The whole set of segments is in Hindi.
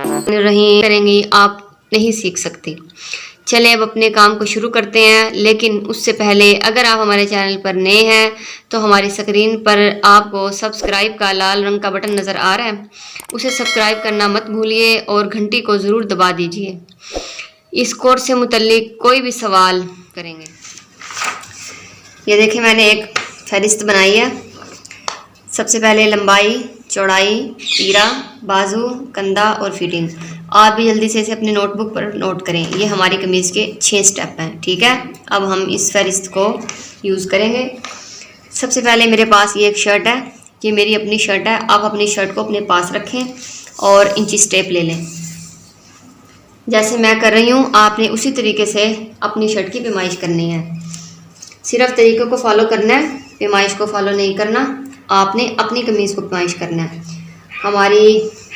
नहीं करेंगी आप नहीं सीख सकती। चलें अब अपने काम को शुरू करते हैं, लेकिन उससे पहले अगर आप हमारे चैनल पर नए हैं तो हमारी स्क्रीन पर आपको सब्सक्राइब का लाल रंग का बटन नज़र आ रहा है, उसे सब्सक्राइब करना मत भूलिए और घंटी को ज़रूर दबा दीजिए। इस कोर्स से मुतल्लिक कोई भी सवाल करेंगे। ये देखिए मैंने एक फहरिस्त बनाई है। सबसे पहले लंबाई, चौड़ाई, तीरा, बाजू, कंधा और फिटिंग। आप भी जल्दी से इसे अपनी नोटबुक पर नोट करें। ये हमारी कमीज़ के 6 स्टेप हैं, ठीक है। अब हम इस फहरिस्त को यूज़ करेंगे। सबसे पहले मेरे पास ये एक शर्ट है, ये मेरी अपनी शर्ट है। आप अपनी शर्ट को अपने पास रखें और इंची स्टेप ले लें। जैसे मैं कर रही हूँ आपने उसी तरीके से अपनी शर्ट की पैमाइश करनी है। सिर्फ तरीक़ों को फॉलो करना है, पैमाइश को फॉलो नहीं करना। आपने अपनी कमीज़ को पैमाइश करना है। हमारी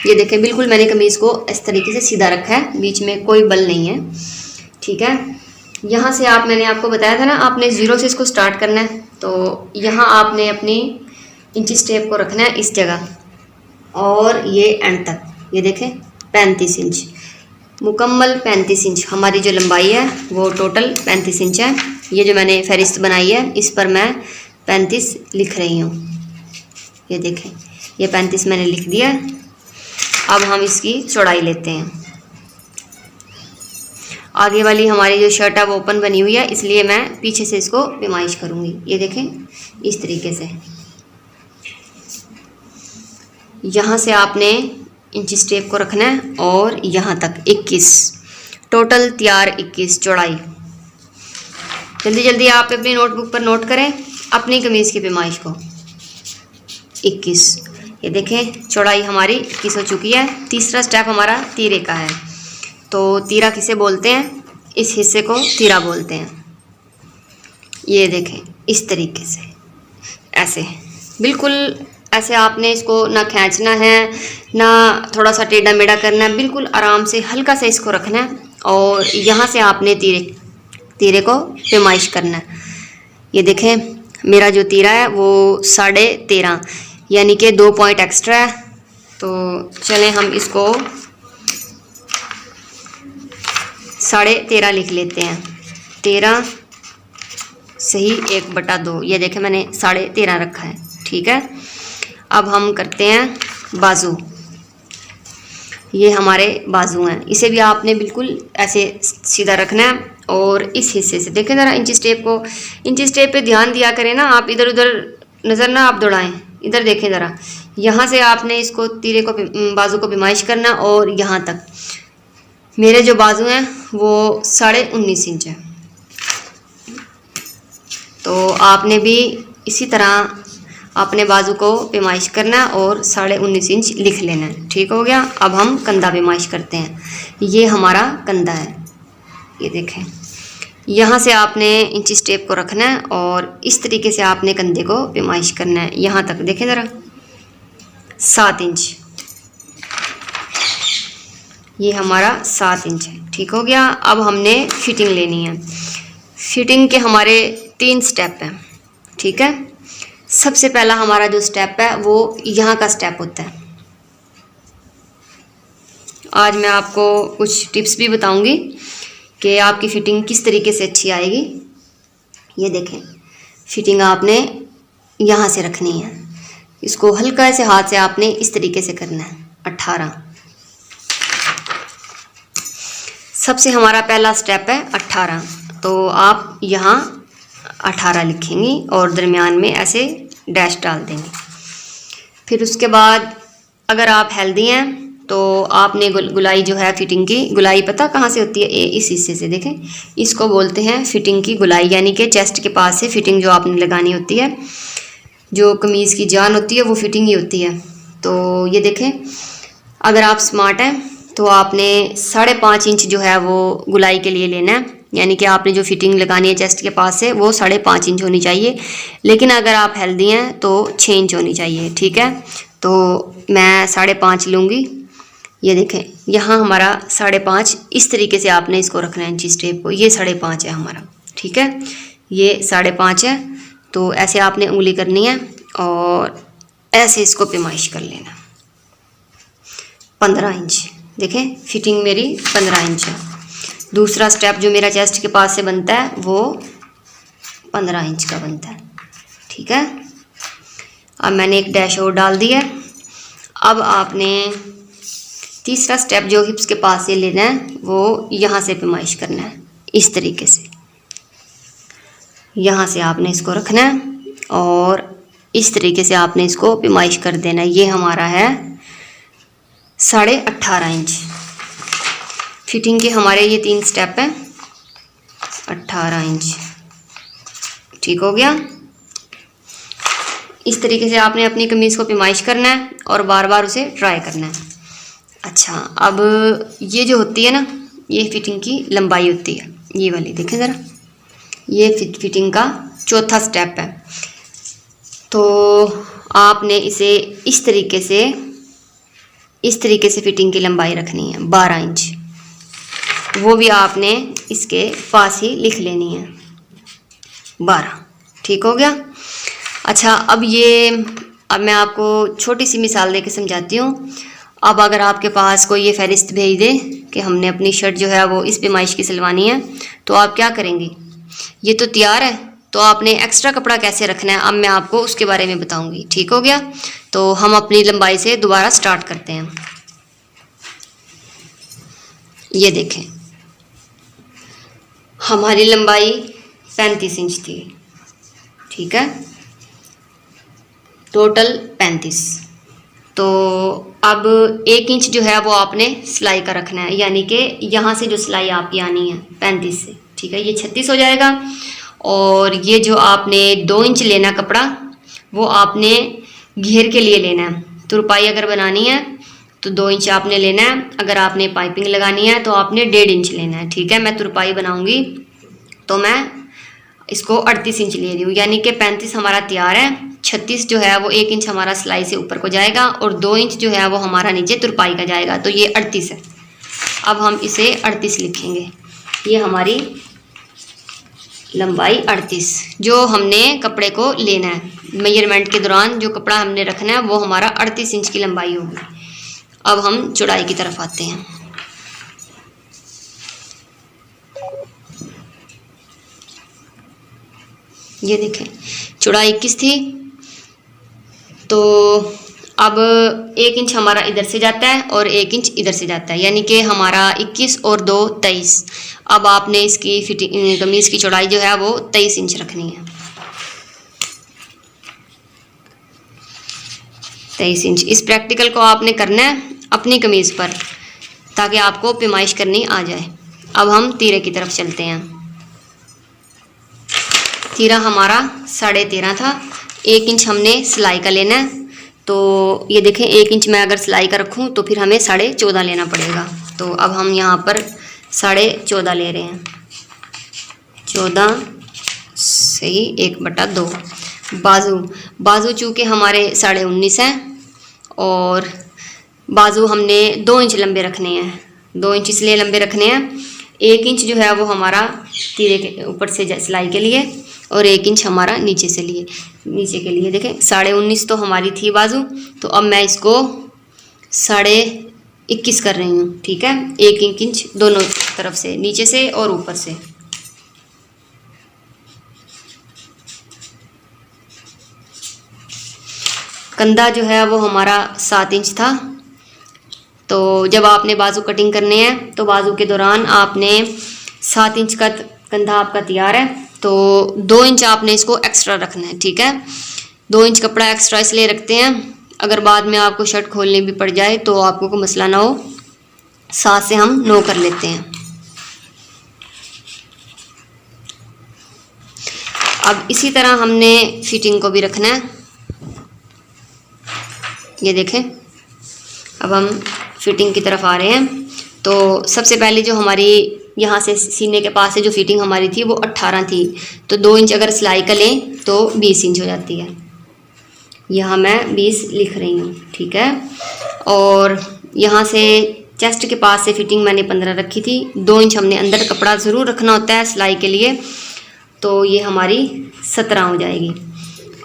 ये देखें, बिल्कुल मैंने कमीज़ को इस तरीके से सीधा रखा है, बीच में कोई बल नहीं है, ठीक है। यहाँ से मैंने आपको बताया था ना, आपने 0 से इसको स्टार्ट करना है। तो यहाँ आपने अपनी इंची स्टेप को रखना है इस जगह और ये एंड तक। ये देखें 35 इंच, मुकम्मल 35 इंच हमारी जो लंबाई है वो टोटल 35 इंच है। ये जो मैंने फहरिस्त बनाई है इस पर मैं 35 लिख रही हूँ। ये देखें ये 35 मैंने लिख दिया। अब हम इसकी चौड़ाई लेते हैं। आगे वाली हमारी जो शर्ट है वो ओपन बनी हुई है, इसलिए मैं पीछे से इसको पैमाइश करूँगी। ये देखें इस तरीके से। यहाँ से आपने इंची स्टेप को रखना है और यहाँ तक 21, टोटल तैयार 21 चौड़ाई। जल्दी जल्दी आप अपनी नोटबुक पर नोट करें अपनी कमीज़ की पैमाइश को। 21, ये देखें चौड़ाई हमारी 21 हो चुकी है। तीसरा स्टेप हमारा तीरे का है। तो तीरा किसे बोलते हैं? इस हिस्से को तीरा बोलते हैं। ये देखें इस तरीके से, ऐसे बिल्कुल ऐसे आपने इसको ना खींचना है ना थोड़ा सा टेढ़ा मेढ़ा करना है, बिल्कुल आराम से हल्का से इसको रखना है और यहाँ से आपने तीरे को पैमाइश करना है। ये देखें मेरा जो तीरा है वो 13.5 यानी कि 2 पॉइंट एक्स्ट्रा है। तो चलें हम इसको 13.5 लिख लेते हैं। 13 सही 1/2। ये देखें मैंने 13.5 रखा है, ठीक है। अब हम करते हैं बाजू। ये हमारे बाजू हैं, इसे भी आपने बिल्कुल ऐसे सीधा रखना है और इस हिस्से से देखें ज़रा इंची स्टेप पे ध्यान दिया करें ना, आप इधर उधर नज़र ना आप दौड़ाएं। इधर देखें ज़रा, यहाँ से आपने इसको तीरे को बाजू को पैमाइश करना और यहाँ तक। मेरे जो बाजू हैं वो 19.5 इंच है। तो आपने भी इसी तरह अपने बाजू को पैमाइश करना और 19.5 इंच लिख लेना है, ठीक हो गया। अब हम कंधा पैमाइश करते हैं। ये हमारा कंधा है। ये देखें यहाँ से आपने इंची स्टेप को रखना है और इस तरीके से आपने कंधे को पैमाइश करना है। यहाँ तक देखें ज़रा 7 इंच। ये हमारा 7 इंच है, ठीक हो गया। अब हमने फिटिंग लेनी है। फिटिंग के हमारे 3 स्टेप हैं, ठीक है। सबसे पहला हमारा जो स्टेप है वो यहाँ का स्टेप होता है। आज मैं आपको कुछ टिप्स भी बताऊंगी कि आपकी फ़िटिंग किस तरीके से अच्छी आएगी। ये देखें फ़िटिंग आपने यहाँ से रखनी है, इसको हल्का से हाथ से आपने इस तरीके से करना है। 18 सबसे हमारा पहला स्टेप है 18। तो आप यहाँ 18 लिखेंगी और दरमियान में ऐसे डैश डाल देंगे। फिर उसके बाद अगर आप हेल्दी हैं तो आपने गुलाई जो है फ़िटिंग की, गुलाई पता कहाँ से होती है? इस हिस्से से देखें, इसको बोलते हैं फ़िटिंग की गुलाई, यानी कि चेस्ट के पास से फ़िटिंग जो आपने लगानी होती है। जो कमीज़ की जान होती है वो फ़िटिंग ही होती है। तो ये देखें अगर आप स्मार्ट हैं तो आपने 5.5 इंच जो है वो गुलाई के लिए लेना है, यानी कि आपने जो फ़िटिंग लगानी है चेस्ट के पास से वो 5.5 इंच होनी चाहिए। लेकिन अगर आप हेल्दी हैं तो 6 इंच होनी चाहिए, ठीक है। तो मैं 5.5 लूँगी। ये देखें यहाँ हमारा 5.5, इस तरीके से आपने इसको रखना है इंची स्टेप को। ये 5.5 है हमारा, ठीक है। ये 5.5 है। तो ऐसे आपने उंगली करनी है और ऐसे इसको पैमाइश कर लेना। 15 इंच देखें फिटिंग मेरी 15 इंच है। दूसरा स्टेप जो मेरा चेस्ट के पास से बनता है वो 15 इंच का बनता है, ठीक है। अब मैंने एक डैश और डाल दिया। अब आपने तीसरा स्टेप जो हिप्स के पास से लेना है वो यहाँ से पैमाइश करना है, इस तरीके से। यहाँ से आपने इसको रखना है और इस तरीके से आपने इसको पैमाइश कर देना है। ये हमारा है 18.5 इंच। फिटिंग के हमारे ये 3 स्टेप हैं। 18 इंच ठीक हो गया। इस तरीके से आपने अपनी कमीज़ को पैमाइश करना है और बार बार उसे ट्राई करना है। अच्छा, अब ये जो होती है ना, ये फिटिंग की लंबाई होती है, ये वाली देखें ज़रा, ये फिटिंग का चौथा स्टेप है। तो आपने इसे इस तरीके से फिटिंग की लंबाई रखनी है 12 इंच। वो भी आपने इसके पास ही लिख लेनी है 12, ठीक हो गया। अच्छा, अब मैं आपको छोटी सी मिसाल देके समझाती हूँ। अब अगर आपके पास कोई ये फहरिस्त भेज दे कि हमने अपनी शर्ट जो है वो इस पैमाइश की सिलवानी है, तो आप क्या करेंगे? ये तो तैयार है, तो आपने एक्स्ट्रा कपड़ा कैसे रखना है अब मैं आपको उसके बारे में बताऊंगी, ठीक हो गया। तो हम अपनी लंबाई से दोबारा स्टार्ट करते हैं। ये देखें, हमारी लंबाई 35 इंच थी, ठीक है, टोटल 35। तो अब 1 इंच जो है वो आपने सिलाई का रखना है, यानी कि यहाँ से जो सिलाई आपकी आनी है 35 से, ठीक है, ये 36 हो जाएगा। और ये जो आपने 2 इंच लेना कपड़ा, वो आपने घेर के लिए लेना है। तुरपाई अगर बनानी है तो 2 इंच आपने लेना है, अगर आपने पाइपिंग लगानी है तो आपने 1.5 इंच लेना है, ठीक है। मैं तुरपाई बनाऊंगी तो मैं इसको 38 इंच ले रही हूँ, यानी कि 35 हमारा तैयार है। 36 जो है वो 1 इंच हमारा सिलाई से ऊपर को जाएगा और 2 इंच जो है वो हमारा नीचे तुरपाई का जाएगा, तो ये 38 है। अब हम इसे 38 लिखेंगे। ये हमारी लंबाई 38 जो हमने कपड़े को लेना है, मेजरमेंट के दौरान जो कपड़ा हमने रखना है वो हमारा 38 इंच की लंबाई होगी। अब हम चौड़ाई की तरफ आते हैं। ये देखें, चौड़ाई 21 थी, तो अब 1 इंच हमारा इधर से जाता है और 1 इंच इधर से जाता है, यानी कि हमारा 21 और 2 23। अब आपने इसकी फिटिंग कमीज़ की चौड़ाई जो है वो 23 इंच रखनी है। 23 इंच। इस प्रैक्टिकल को आपने करना है अपनी कमीज़ पर, ताकि आपको पैमाइश करनी आ जाए। अब हम तीरे की तरफ चलते हैं। तीरा हमारा 13.5 था, 1 इंच हमने सिलाई का लेना है। तो ये देखें, 1 इंच मैं अगर सिलाई का रखूं तो फिर हमें 14.5 लेना पड़ेगा। तो अब हम यहाँ पर 14.5 ले रहे हैं। 14 सही 1/2। बाजू चूँकि हमारे 19.5 हैं और बाजू हमने 2 इंच लंबे रखने हैं। 2 इंच इसलिए लंबे रखने हैं, 1 इंच जो है वो हमारा तीरे के ऊपर से सिलाई के लिए और 1 इंच हमारा नीचे के लिए। देखें, 19.5 तो हमारी थी बाजू, तो अब मैं इसको 21.5 कर रही हूँ, ठीक है। 1 इंच दोनों तरफ से, नीचे से और ऊपर से। कंधा जो है वो हमारा 7 इंच था। तो जब आपने बाजू कटिंग करने हैं तो बाजू के दौरान आपने 7 इंच का कंधा आपका तैयार है, तो 2 इंच आपने इसको एक्स्ट्रा रखना है, ठीक है। 2 इंच कपड़ा एक्स्ट्रा इसलिए रखते हैं, अगर बाद में आपको शर्ट खोलनी भी पड़ जाए तो आपको कोई मसला ना हो। 7 से हम 9 कर लेते हैं। अब इसी तरह हमने फिटिंग को भी रखना है। ये देखें, अब हम फिटिंग की तरफ आ रहे हैं। तो सबसे पहले जो हमारी यहाँ से सीने के पास से जो फिटिंग हमारी थी वो 18 थी, तो 2 इंच अगर सिलाई का लें तो 20 इंच हो जाती है। यहाँ मैं 20 लिख रही हूँ, ठीक है। और यहाँ से चेस्ट के पास से फिटिंग मैंने 15 रखी थी। 2 इंच हमने अंदर कपड़ा ज़रूर रखना होता है सिलाई के लिए, तो ये हमारी 17 हो जाएगी।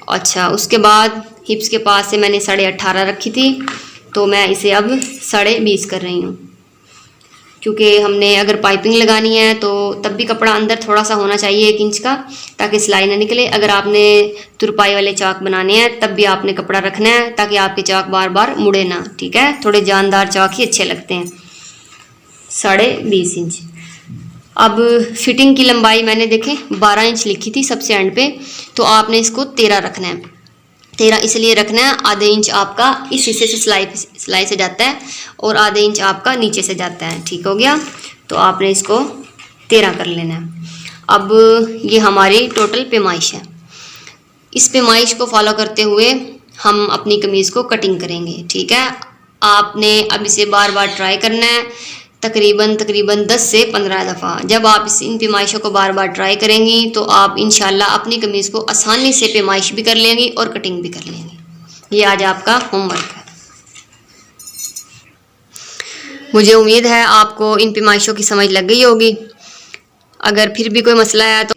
अच्छा, उसके बाद हिप्स के पास से मैंने 18.5 रखी थी, तो मैं इसे अब 20.5 कर रही हूँ। क्योंकि हमने अगर पाइपिंग लगानी है तो तब भी कपड़ा अंदर थोड़ा सा होना चाहिए 1 इंच का, ताकि सिलाई ना निकले। अगर आपने तुरपाई वाले चाक बनाने हैं तब भी आपने कपड़ा रखना है, ताकि आपके चाक बार बार मुड़े ना, ठीक है। थोड़े जानदार चाक ही अच्छे लगते हैं। 20.5 इंच। अब फिटिंग की लंबाई मैंने देखें 12 इंच लिखी थी सबसे एंड पे, तो आपने इसको 13 रखना है। 13 इसलिए रखना है, आधे इंच आपका इस हिस्से से सिलाई से जाता है और आधे इंच आपका नीचे से जाता है, ठीक हो गया। तो आपने इसको 13 कर लेना है। अब ये हमारी टोटल पैमाइश है। इस पैमाइश को फॉलो करते हुए हम अपनी कमीज़ को कटिंग करेंगे, ठीक है। आपने अब इसे बार बार ट्राई करना है, तकरीबन 10 से 15 दफ़ा। जब आप इन पैमाइशों को बार बार ट्राई करेंगी तो आप इंशाल्लाह अपनी कमीज़ को आसानी से पैमाइश भी कर लेंगी और कटिंग भी कर लेंगी। ये आज आपका होमवर्क है। मुझे उम्मीद है आपको इन पैमाइशों की समझ लग गई होगी। अगर फिर भी कोई मसला है तो